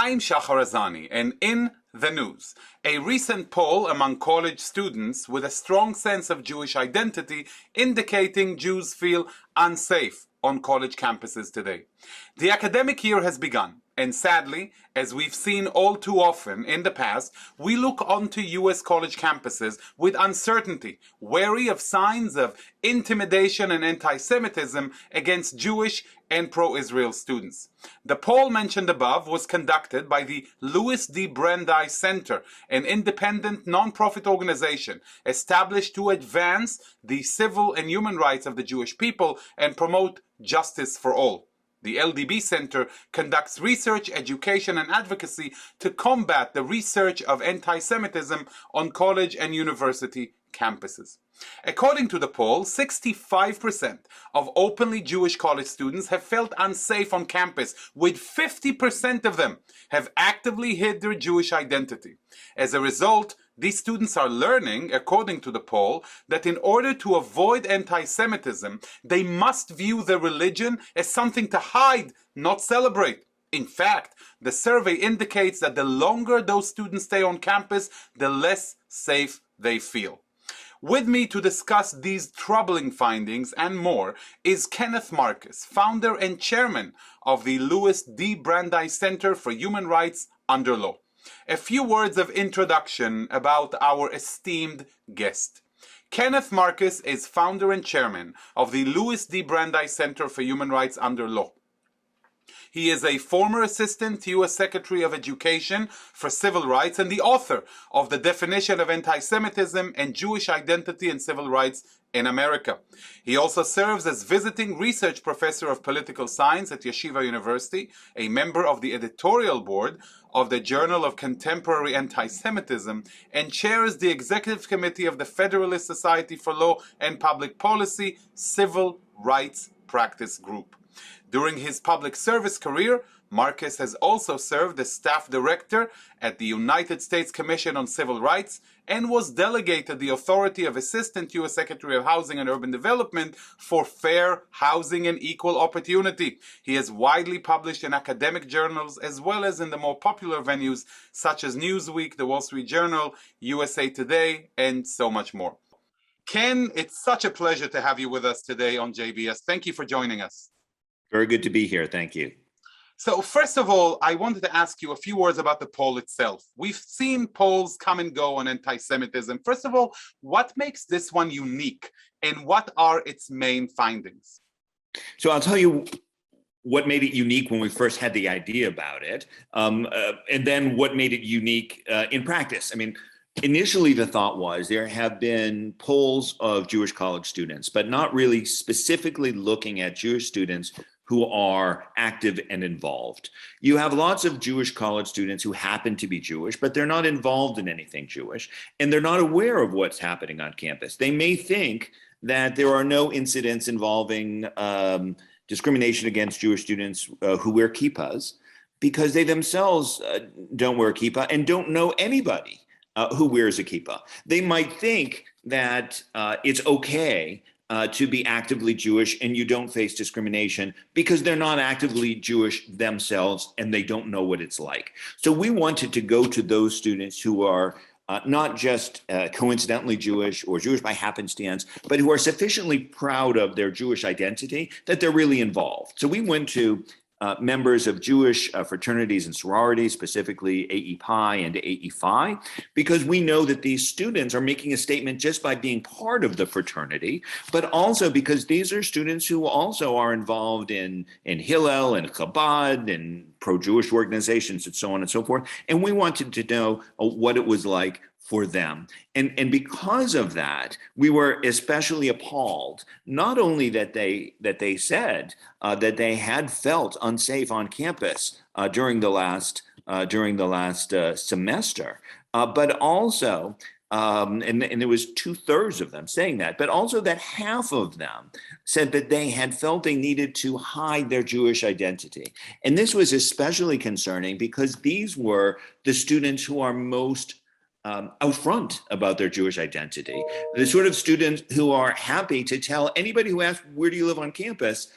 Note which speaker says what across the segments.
Speaker 1: I'm Shahar Azani, and in the news, a recent poll among college students with a strong sense of Jewish identity indicating Jews feel unsafe on college campuses today. The academic year has begun, and sadly, as we've seen all too often in the past, we look onto US college campuses with uncertainty, wary of signs of intimidation and anti-Semitism against Jewish and pro-Israel students. The poll mentioned above was conducted by the Louis D. Brandeis Center, an independent non-profit organization established to advance the civil and human rights of the Jewish people and promote justice for all. The LDB Center conducts research, education, and advocacy to combat the research of anti-Semitism on college and university campuses. According to the poll, 65% of openly Jewish college students have felt unsafe on campus, with 50% of them have actively hid their Jewish identity. As a result, these students are learning, according to the poll, that in order to avoid anti-Semitism, they must view their religion as something to hide, not celebrate. In fact, the survey indicates that the longer those students stay on campus, the less safe they feel. With me to discuss these troubling findings and more is Kenneth Marcus, founder and chairman of the Louis D. Brandeis Center for Human Rights Under Law. A few words of introduction about our esteemed guest. Kenneth Marcus is founder and chairman of the Louis D. Brandeis Center for Human Rights Under Law. He is a former assistant U.S. Secretary of Education for Civil Rights and the author of the Definition of Anti-Semitism and Jewish Identity and Civil Rights in America. He also serves as visiting research professor of political science at Yeshiva University, a member of the editorial board of the Journal of Contemporary Anti-Semitism, and chairs the executive committee of the Federalist Society for Law and Public Policy Civil Rights Practice Group. During his public service career, Marcus has also served as staff director at the United States Commission on Civil Rights and was delegated the authority of Assistant U.S. Secretary of Housing and Urban Development for fair housing and equal opportunity. He has widely published in academic journals as well as in the more popular venues such as Newsweek, The Wall Street Journal, USA Today, and so much more. Ken, it's such a pleasure to have you with us today on JBS. Thank you for joining us.
Speaker 2: Very good to be here. Thank you.
Speaker 1: So first of all, I wanted to ask you a few words about the poll itself. We've seen polls come and go on anti-Semitism. First of all, what makes this one unique and what are its main findings?
Speaker 2: So I'll tell you what made it unique when we first had the idea about it, and then what made it unique in practice. I mean, initially the thought was there have been polls of Jewish college students, but not really specifically looking at Jewish students who are active and involved. You have lots of Jewish college students who happen to be Jewish, but they're not involved in anything Jewish, and they're not aware of what's happening on campus. They may think that there are no incidents involving discrimination against Jewish students who wear kippahs because they themselves don't wear a kippah and don't know anybody who wears a kippah. They might think that it's okay to be actively Jewish and you don't face discrimination because they're not actively Jewish themselves and they don't know what it's like. So we wanted to go to those students who are not just coincidentally Jewish or Jewish by happenstance, but who are sufficiently proud of their Jewish identity that they're really involved. So we went to members of Jewish fraternities and sororities, specifically AE Pi and AE Phi, because we know that these students are making a statement just by being part of the fraternity, but also because these are students who also are involved in Hillel and Chabad and pro-Jewish organizations and so on and so forth. And we wanted to know what it was like for them. And because of that, we were especially appalled, not only that they said that they had felt unsafe on campus during the last semester, but also, and it was 2/3 of them saying that, but also that half of them said that they had felt they needed to hide their Jewish identity. And this was especially concerning because these were the students who are most out front about their Jewish identity, the sort of students who are happy to tell anybody who asks, where do you live on campus,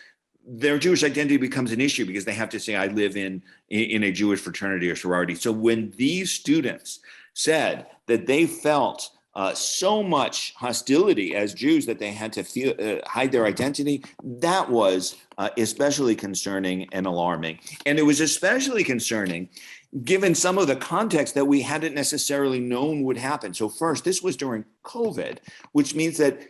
Speaker 2: their Jewish identity becomes an issue because they have to say, I live in a Jewish fraternity or sorority. So when these students said that they felt so much hostility as Jews that they had to hide their identity, that was especially concerning and alarming. And it was especially concerning given some of the context that we hadn't necessarily known would happen. So first, this was during COVID, which means that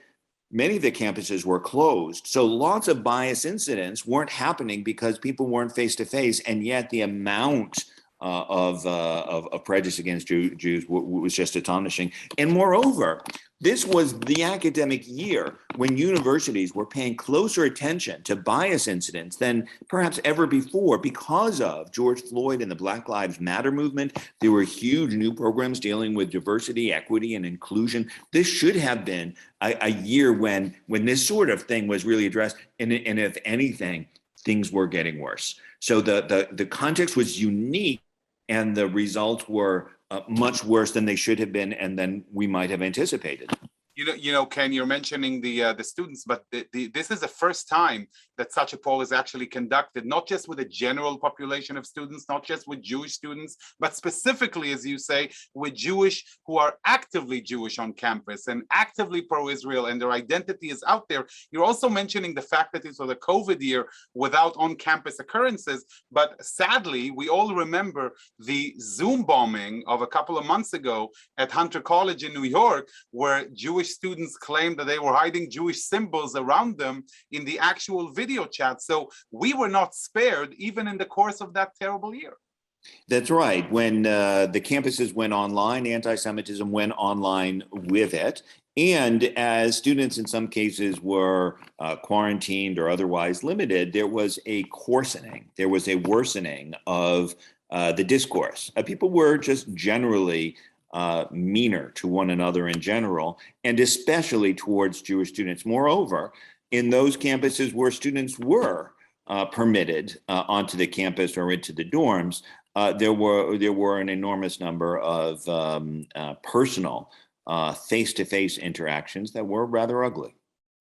Speaker 2: many of the campuses were closed. So lots of bias incidents weren't happening because people weren't face to face. And yet the amount of prejudice against Jews was just astonishing. And moreover, this was the academic year when universities were paying closer attention to bias incidents than perhaps ever before because of George Floyd and the Black Lives Matter movement. There were huge new programs dealing with diversity, equity, and inclusion. This should have been a year when this sort of thing was really addressed. And if anything, things were getting worse. So the context was unique, and the results were much worse than they should have been, and than we might have anticipated.
Speaker 1: Ken, you're mentioning the students, but this is the first time that such a poll is actually conducted, not just with a general population of students, not just with Jewish students, but specifically, as you say, with Jewish who are actively Jewish on campus and actively pro-Israel, and their identity is out there. You're also mentioning the fact that it was a COVID year without on-campus occurrences, but sadly, we all remember the Zoom bombing of a couple of months ago at Hunter College in New York, where Jewish students claimed that they were hiding Jewish symbols around them in the actual video chat. So we were not spared even in the course of that terrible year.
Speaker 2: That's right. When the campuses went online, anti-Semitism went online with it. And as students in some cases were quarantined or otherwise limited, there was a coarsening, there was a worsening of the discourse. People were just generally meaner to one another in general, and especially towards Jewish students. Moreover, in those campuses where students were permitted onto the campus or into the dorms, there were an enormous number of personal face-to-face interactions that were rather ugly.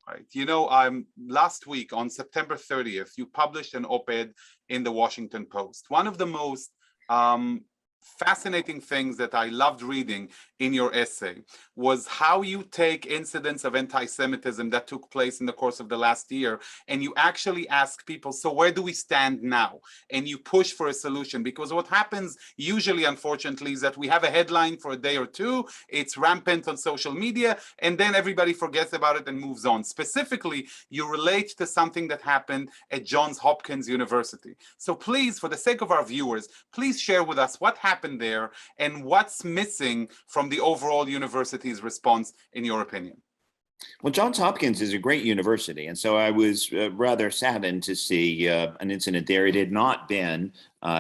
Speaker 1: Right. Last week on September 30th, you published an op-ed in the Washington Post. One of the most fascinating things that I loved reading in your essay was how you take incidents of anti-Semitism that took place in the course of the last year, and you actually ask people, so where do we stand now? And you push for a solution, because what happens usually, unfortunately, is that we have a headline for a day or two, it's rampant on social media, and then everybody forgets about it and moves on. Specifically, you relate to something that happened at Johns Hopkins University. So please, for the sake of our viewers, please share with us what happened there and what's missing from the overall university's response, in your opinion.
Speaker 2: Well, Johns Hopkins is a great university, and so I was rather saddened to see an incident there. It had not been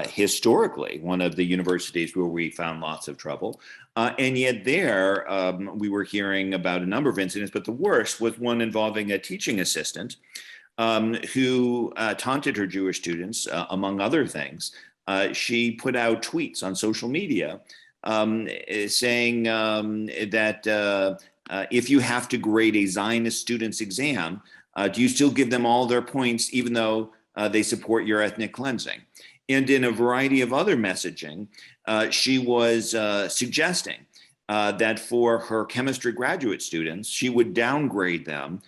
Speaker 2: historically one of the universities where we found lots of trouble, and yet there we were hearing about a number of incidents, but the worst was one involving a teaching assistant who taunted her Jewish students, among other things. She put out tweets on social media saying that if you have to grade a Zionist student's exam, do you still give them all their points even though they support your ethnic cleansing? And in a variety of other messaging, she was suggesting that for her chemistry graduate students, she would downgrade them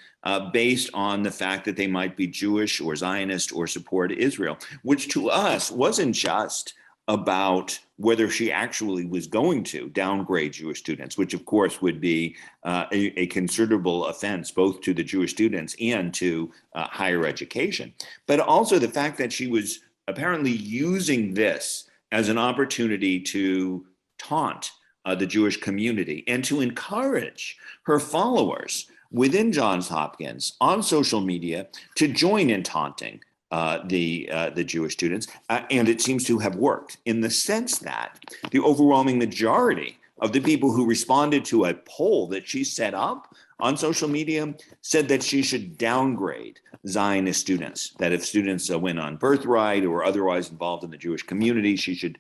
Speaker 2: based on the fact that they might be Jewish or Zionist or support Israel, which to us wasn't just about whether she actually was going to downgrade Jewish students, which of course would be a considerable offense both to the Jewish students and to higher education, but also the fact that she was apparently using this as an opportunity to taunt the Jewish community and to encourage her followers within Johns Hopkins on social media to join in taunting the Jewish students. And it seems to have worked in the sense that the overwhelming majority of the people who responded to a poll that she set up on social media said that she should downgrade Zionist students, that if students went on birthright or otherwise involved in the Jewish community, she should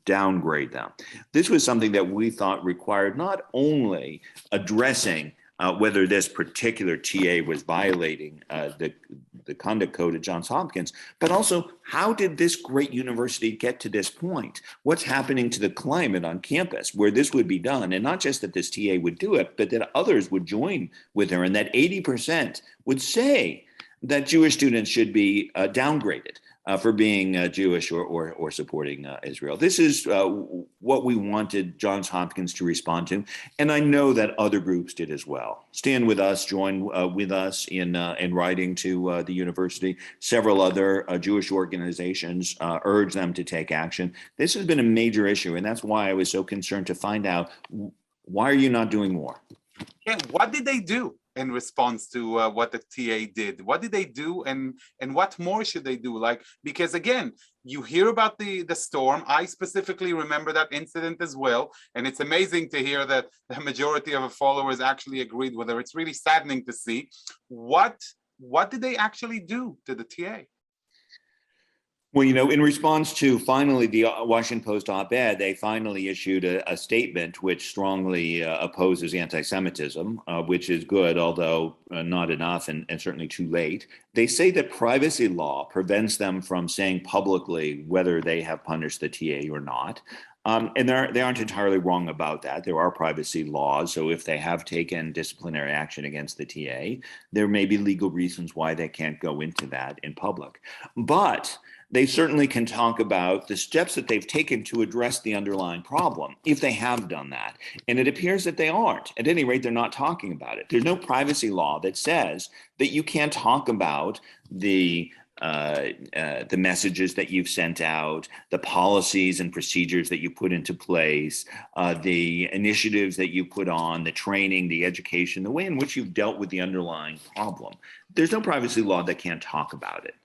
Speaker 2: downgrade them. This was something that we thought required not only addressing whether this particular TA was violating the the conduct code at Johns Hopkins, but also how did this great university get to this point? What's happening to the climate on campus where this would be done? And not just that this TA would do it, but that others would join with her, and that 80% would say that Jewish students should be downgraded for being Jewish or supporting Israel. This is what we wanted Johns Hopkins to respond to, and I know that other groups did as well. Stand With Us joined with us in writing to the university. Several other Jewish organizations urged them to take action. This has been a major issue, and that's why I was so concerned to find out, why are you not doing more?
Speaker 1: Yeah, what did they do in response to what the TA did? What did they do, and what more should they do? Like, because again, you hear about the storm. I specifically remember that incident as well, and it's amazing to hear that the majority of the followers actually agreed with her. It's really saddening to see. What did they actually do to the TA?
Speaker 2: Well, in response to finally the Washington Post op-ed, they finally issued a statement which strongly opposes anti-Semitism, which is good, although not enough and certainly too late. They say that privacy law prevents them from saying publicly whether they have punished the TA or not. And they aren't entirely wrong about that. There are privacy laws. So if they have taken disciplinary action against the TA, there may be legal reasons why they can't go into that in public. But they certainly can talk about the steps that they've taken to address the underlying problem, if they have done that. And it appears that they aren't. At any rate, they're not talking about it. There's no privacy law that says that you can't talk about the messages that you've sent out, the policies and procedures that you put into place, the initiatives that you put on, the training, the education, the way in which you've dealt with the underlying problem. There's no privacy law that can't talk about it.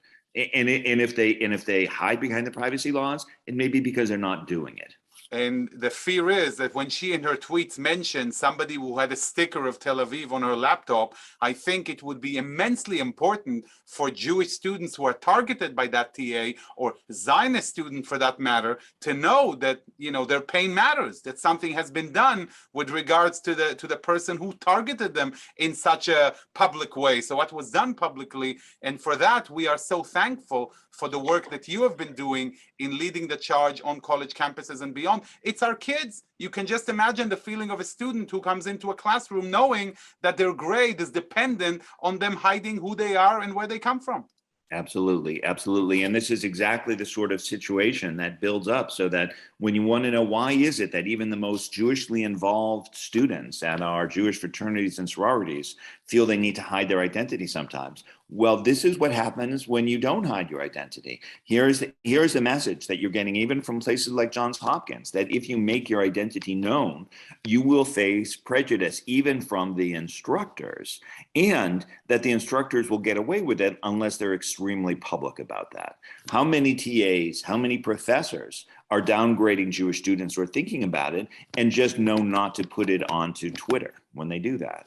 Speaker 2: And if they hide behind the privacy laws, it may be because they're not doing it.
Speaker 1: And the fear is that when she in her tweets mentioned somebody who had a sticker of Tel Aviv on her laptop, I think it would be immensely important for Jewish students who are targeted by that TA, or Zionist student for that matter, to know that their pain matters, that something has been done with regards to the person who targeted them in such a public way. So what was done publicly, and for that we are so thankful for the work that you have been doing in leading the charge on college campuses and beyond. It's our kids. You can just imagine the feeling of a student who comes into a classroom knowing that their grade is dependent on them hiding who they are and where they come from.
Speaker 2: Absolutely, absolutely. And this is exactly the sort of situation that builds up, so that when you want to know why is it that even the most Jewishly involved students at our Jewish fraternities and sororities feel they need to hide their identity sometimes. Well, this is what happens when you don't hide your identity. Here's the message that you're getting even from places like Johns Hopkins, that if you make your identity known, you will face prejudice even from the instructors, and that the instructors will get away with it unless they're extremely public about that. How many TAs, how many professors are downgrading Jewish students or thinking about it and just know not to put it onto Twitter when they do that?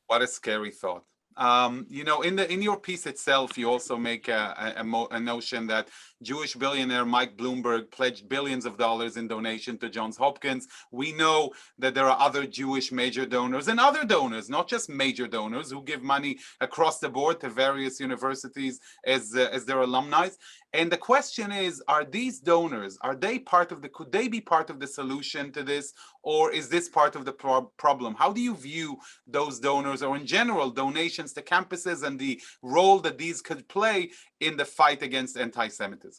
Speaker 1: What a scary thought. In your piece itself, you also make a notion that Jewish billionaire Mike Bloomberg pledged billions of dollars in donation to Johns Hopkins. We know that there are other Jewish major donors and other donors, not just major donors, who give money across the board to various universities as their alumni. And the question is, are these donors, could they be part of the solution to this, or is this part of the problem? How do you view those donors, or in general, donations to campuses and the role that these could play in the fight against anti-Semitism?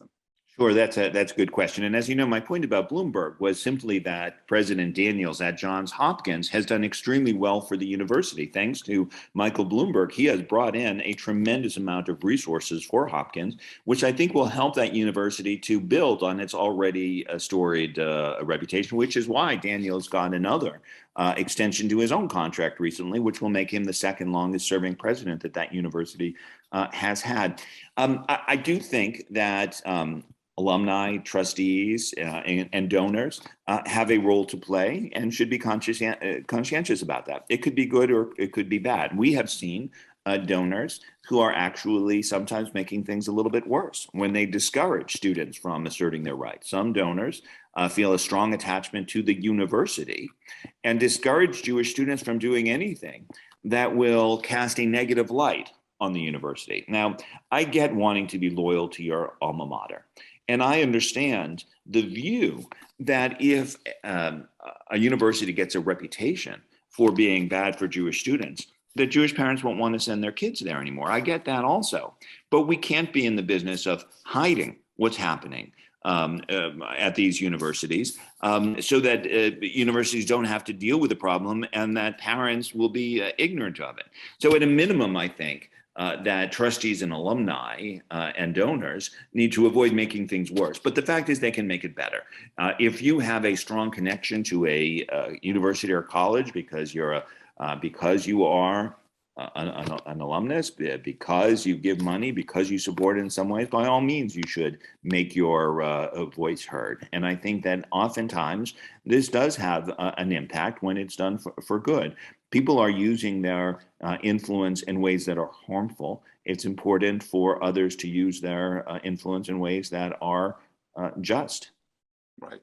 Speaker 2: Sure, that's a good question. And as you know, my point about Bloomberg was simply that President Daniels at Johns Hopkins has done extremely well for the university. Thanks to Michael Bloomberg, he has brought in a tremendous amount of resources for Hopkins, which I think will help that university to build on its already storied reputation, which is why Daniels got another extension to his own contract recently, which will make him the second longest serving president that university has had. I do think that alumni, trustees, and donors have a role to play and should be conscientious about that. It could be good or it could be bad. We have seen donors who are actually sometimes making things a little bit worse when they discourage students from asserting their rights. Some donors feel a strong attachment to the university and discourage Jewish students from doing anything that will cast a negative light on the university. Now, I get wanting to be loyal to your alma mater. And I understand the view that if a university gets a reputation for being bad for Jewish students, that Jewish parents won't want to send their kids there anymore. I get that also. But we can't be in the business of hiding what's happening at these universities so that universities don't have to deal with the problem and that parents will be ignorant of it. So at a minimum, I think that trustees and alumni and donors need to avoid making things worse. But the fact is they can make it better. If you have a strong connection to a university or college because you are an alumnus, because you give money, because you support it in some ways, by all means, you should make your voice heard. And I think that oftentimes this does have an impact when it's done for good. People are using their influence in ways that are harmful. It's important for others to use their influence in ways that are just.
Speaker 1: Right.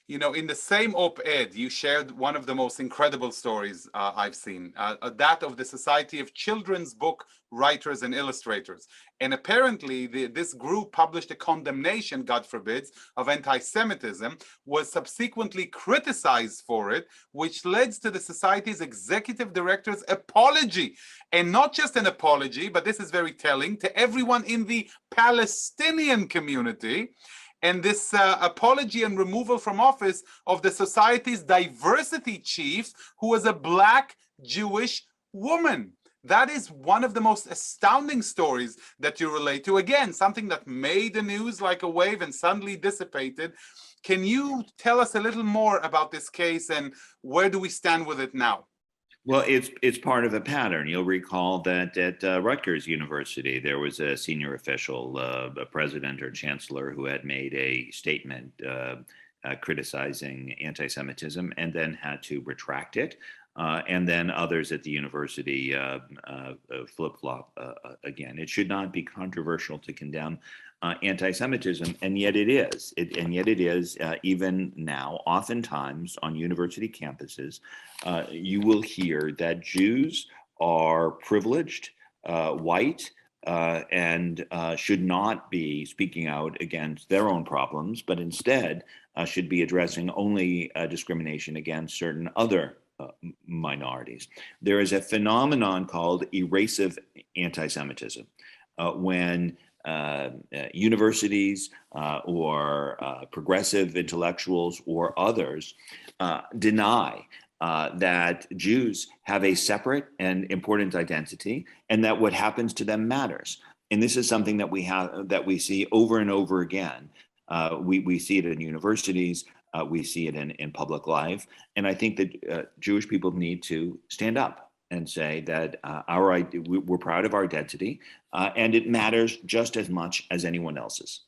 Speaker 1: You know, in the same op-ed, you shared one of the most incredible stories I've seen, that of the Society of Children's Book Writers and Illustrators. And apparently, this group published a condemnation, God forbids, of anti-Semitism, was subsequently criticized for it, which led to the Society's executive director's apology. And not just an apology, but this is very telling, to everyone in the Palestinian community. And this apology and removal from office of the Society's diversity chief, who was a Black Jewish woman. That is one of the most astounding stories that you relate to. Again, something that made the news like a wave and suddenly dissipated. Can you tell us a little more about this case and where do we stand with it now?
Speaker 2: Well, it's part of a pattern. You'll recall that at Rutgers University, there was a senior official, a president or chancellor, who had made a statement criticizing anti-Semitism and then had to retract it. And then others at the university flip-flop again. It should not be controversial to condemn anti-Semitism, and yet it is. Even now, oftentimes on university campuses, you will hear that Jews are privileged, white, and should not be speaking out against their own problems, but instead should be addressing only discrimination against certain other minorities. There is a phenomenon called erasive anti-Semitism, when universities or progressive intellectuals or others deny that Jews have a separate and important identity and that what happens to them matters. And this is something that we see over and over again. We see it in universities. We see it in public life. And I think that Jewish people need to stand up and say that we're proud of our identity and it matters just as much as anyone else's.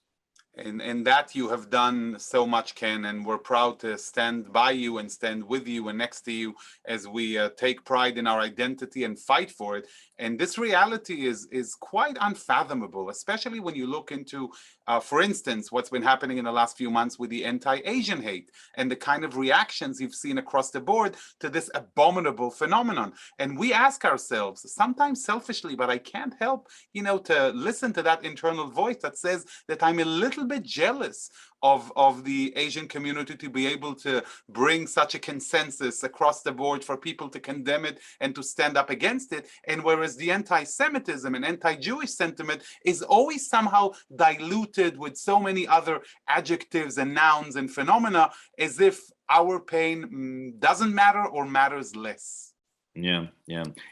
Speaker 1: And that you have done so much, Ken, and we're proud to stand by you and stand with you and next to you as we take pride in our identity and fight for it. And this reality is quite unfathomable, especially when you look into, for instance, what's been happening in the last few months with the anti-Asian hate and the kind of reactions you've seen across the board to this abominable phenomenon. And we ask ourselves, sometimes selfishly, but I can't help, to listen to that internal voice that says that I'm a little bit jealous of the Asian community to be able to bring such a consensus across the board for people to condemn it and to stand up against it. And whereas the anti-Semitism and anti-Jewish sentiment is always somehow diluted with so many other adjectives and nouns and phenomena, as if our pain doesn't matter or matters less.
Speaker 2: Yeah.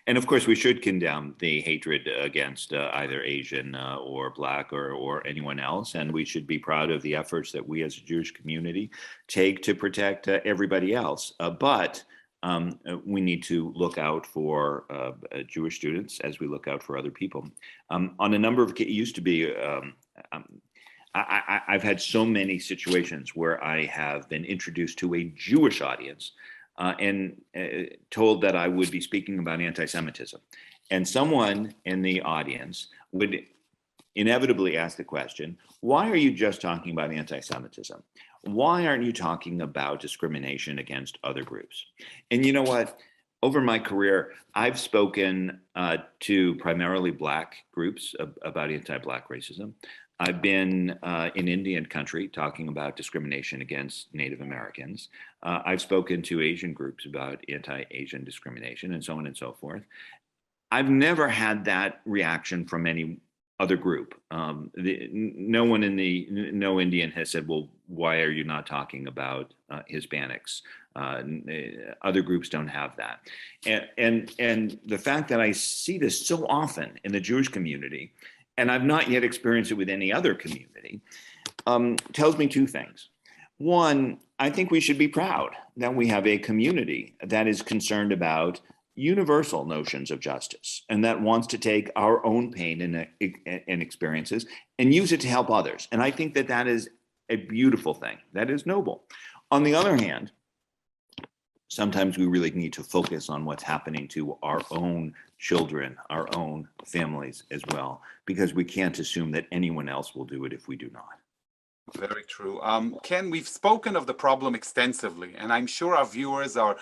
Speaker 2: And of course, we should condemn the hatred against either Asian or Black or anyone else. And we should be proud of the efforts that we as a Jewish community take to protect everybody else. But we need to look out for Jewish students as we look out for other people. On a number of, it used to be, I've had so many situations where I have been introduced to a Jewish audience and told that I would be speaking about anti-Semitism. And someone in the audience would inevitably ask the question, why are you just talking about anti-Semitism? Why aren't you talking about discrimination against other groups? And you know what? over my career, I've spoken to primarily Black groups about anti-Black racism. I've been in Indian country talking about discrimination against Native Americans. I've spoken to Asian groups about anti-Asian discrimination and so on and so forth. I've never had that reaction from any other group. No Indian has said, well, why are you not talking about Hispanics? Other groups don't have that. And the fact that I see this so often in the Jewish community, and I've not yet experienced it with any other community, tells me two things. One, I think we should be proud that we have a community that is concerned about universal notions of justice and that wants to take our own pain and experiences and use it to help others. And I think that that is a beautiful thing. That is noble. On the other hand, sometimes we really need to focus on what's happening to our own children, our own families as well, because we can't assume that anyone else will do it if we do not.
Speaker 1: Very true. Ken, we've spoken of the problem extensively, and I'm sure our viewers are,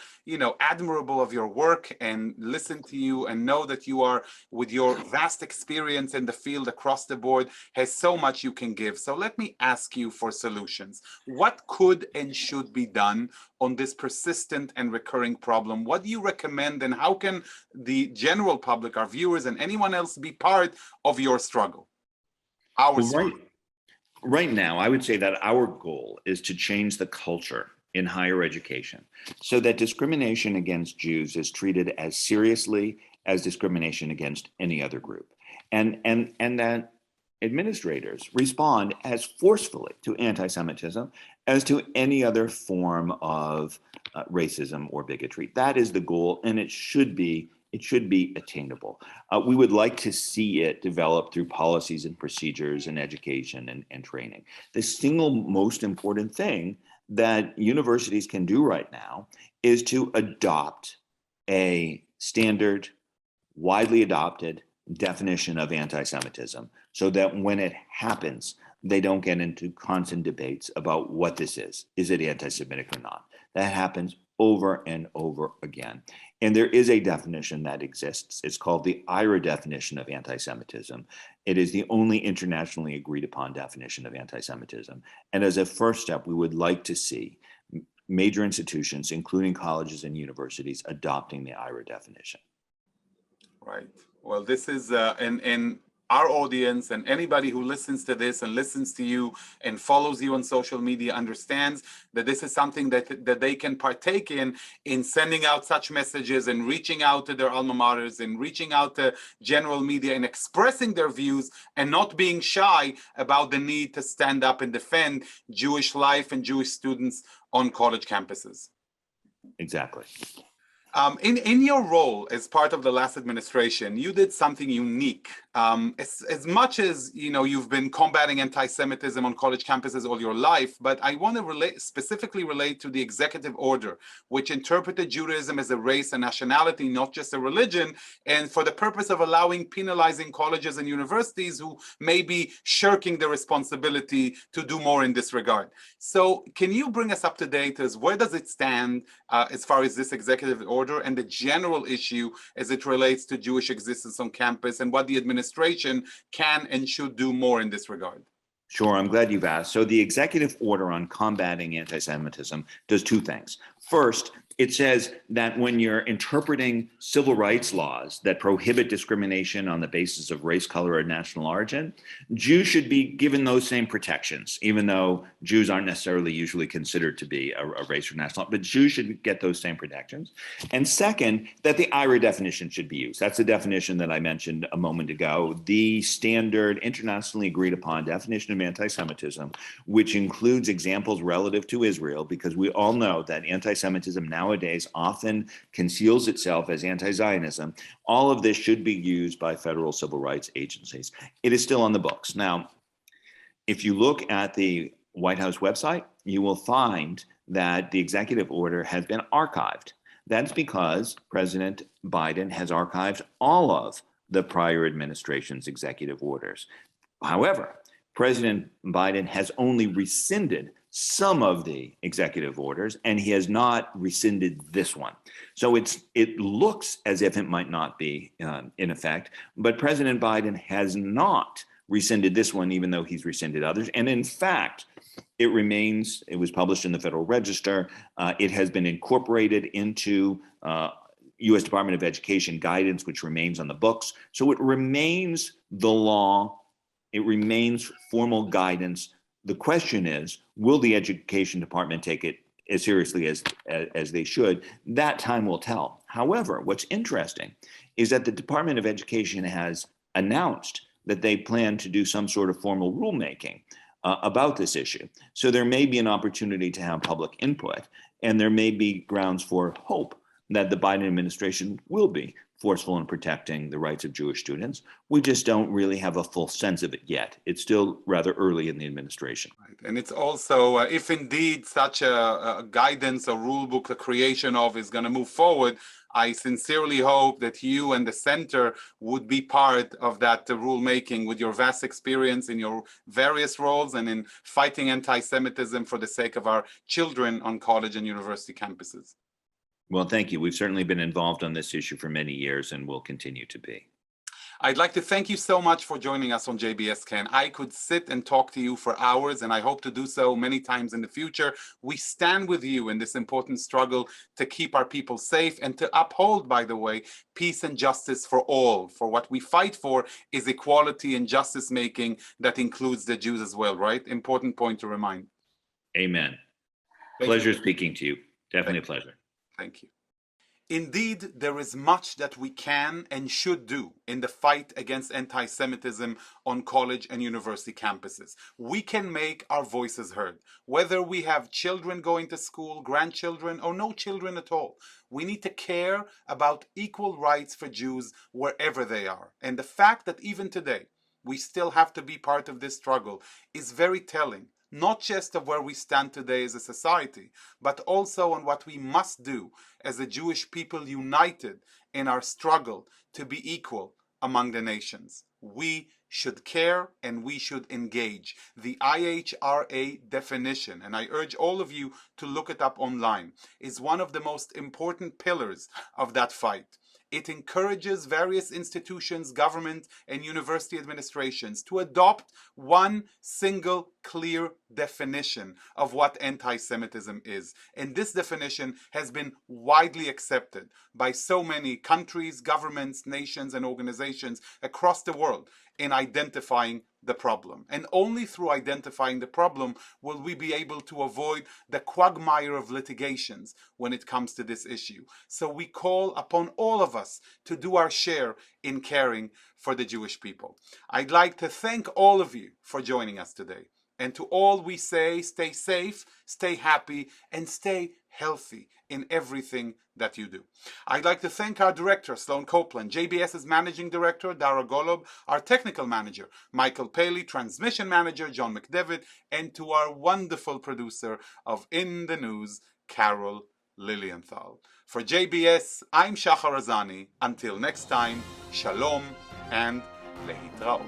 Speaker 1: admirable of your work and listen to you and know that you are, with your vast experience in the field across the board, has so much you can give. So let me ask you for solutions. What could and should be done on this persistent and recurring problem? What do you recommend, and how can the general public, our viewers, and anyone else be part of your struggle? Our struggle.
Speaker 2: Right now, I would say that our goal is to change the culture in higher education so that discrimination against Jews is treated as seriously as discrimination against any other group. And that administrators respond as forcefully to anti-Semitism as to any other form of racism or bigotry. That is the goal, and it should be attainable. We would like to see it develop through policies and procedures and education and training. The single most important thing that universities can do right now is to adopt a standard, widely adopted definition of anti-Semitism so that when it happens, they don't get into constant debates about what this is. Is it anti-Semitic or not? That happens over and over again. And there is a definition that exists. It's called the IRA definition of anti-Semitism. It is the only internationally agreed upon definition of anti-Semitism. And as a first step, we would like to see major institutions, including colleges and universities, adopting the IRA definition.
Speaker 1: Right. Well, this is in our audience, and anybody who listens to this and listens to you and follows you on social media understands that this is something that they can partake in sending out such messages and reaching out to their alma maters and reaching out to general media and expressing their views and not being shy about the need to stand up and defend Jewish life and Jewish students on college campuses.
Speaker 2: Exactly.
Speaker 1: In your role as part of the last administration, you did something unique. As much as you've been combating anti-Semitism on college campuses all your life, but I want to specifically relate to the executive order, which interpreted Judaism as a race and nationality, not just a religion, and for the purpose of penalizing colleges and universities who may be shirking the responsibility to do more in this regard. So, can you bring us up to date as where does it stand as far as this executive order and the general issue as it relates to Jewish existence on campus, and what the administration can and should do more in this regard?
Speaker 2: Sure, I'm glad you've asked. So the executive order on combating anti-Semitism does two things. First, it says that when you're interpreting civil rights laws that prohibit discrimination on the basis of race, color, or national origin, Jews should be given those same protections, even though Jews aren't necessarily usually considered to be a race or national, but Jews should get those same protections. And second, that the IRA definition should be used. That's the definition that I mentioned a moment ago, the standard internationally agreed upon definition of anti-Semitism, which includes examples relative to Israel, because we all know that anti-Semitism nowadays often conceals itself as anti-Zionism. All of this should be used by federal civil rights agencies. It is still on the books. Now, if you look at the White House website, you will find that the executive order has been archived. That's because President Biden has archived all of the prior administration's executive orders. However, President Biden has only rescinded some of the executive orders, and he has not rescinded this one. So it looks as if it might not be in effect, but President Biden has not rescinded this one, even though he's rescinded others. And in fact, it was published in the Federal Register. It has been incorporated into U.S. Department of Education guidance, which remains on the books. So it remains the law. It remains formal guidance. The question is, will the Education Department take it as seriously as they should? That time will tell. However, what's interesting is that the Department of Education has announced that they plan to do some sort of formal rulemaking about this issue. So there may be an opportunity to have public input, and there may be grounds for hope that the Biden administration will be forceful in protecting the rights of Jewish students. We just don't really have a full sense of it yet. It's still rather early in the administration.
Speaker 1: Right. And it's also, if indeed such a guidance or rule book, the creation of, is going to move forward, I sincerely hope that you and the center would be part of that rulemaking with your vast experience in your various roles and in fighting anti-Semitism for the sake of our children on college and university campuses.
Speaker 2: Well, thank you. We've certainly been involved on this issue for many years and will continue to be.
Speaker 1: I'd like to thank you so much for joining us on JBS Ken. I could sit and talk to you for hours, and I hope to do so many times in the future. We stand with you in this important struggle to keep our people safe and to uphold, by the way, peace and justice for all. For what we fight for is equality and justice making that includes the Jews as well, right? Important point to remind.
Speaker 2: Amen. Pleasure speaking to you. Definitely a pleasure.
Speaker 1: Thank you. Indeed, there is much that we can and should do in the fight against anti-Semitism on college and university campuses. We can make our voices heard, whether we have children going to school, grandchildren, or no children at all. We need to care about equal rights for Jews wherever they are. And the fact that even today, we still have to be part of this struggle is very telling. Not just of where we stand today as a society, but also on what we must do as a Jewish people united in our struggle to be equal among the nations. We should care and we should engage. The IHRA definition, and I urge all of you to look it up online, is one of the most important pillars of that fight. It encourages various institutions, government, and university administrations to adopt one single clear definition of what anti-Semitism is. And this definition has been widely accepted by so many countries, governments, nations, and organizations across the world in identifying the problem. And only through identifying the problem will we be able to avoid the quagmire of litigations when it comes to this issue. So we call upon all of us to do our share in caring for the Jewish people. I'd like to thank all of you for joining us today. And to all we say, stay safe, stay happy, and stay healthy in everything that you do. I'd like to thank our director, Sloan Copeland, JBS's managing director, Dara Golob, our technical manager, Michael Paley, transmission manager, John McDevitt, and to our wonderful producer of In the News, Carol Lilienthal. For JBS, I'm Shahar Azani. Until next time, shalom and lehitraot.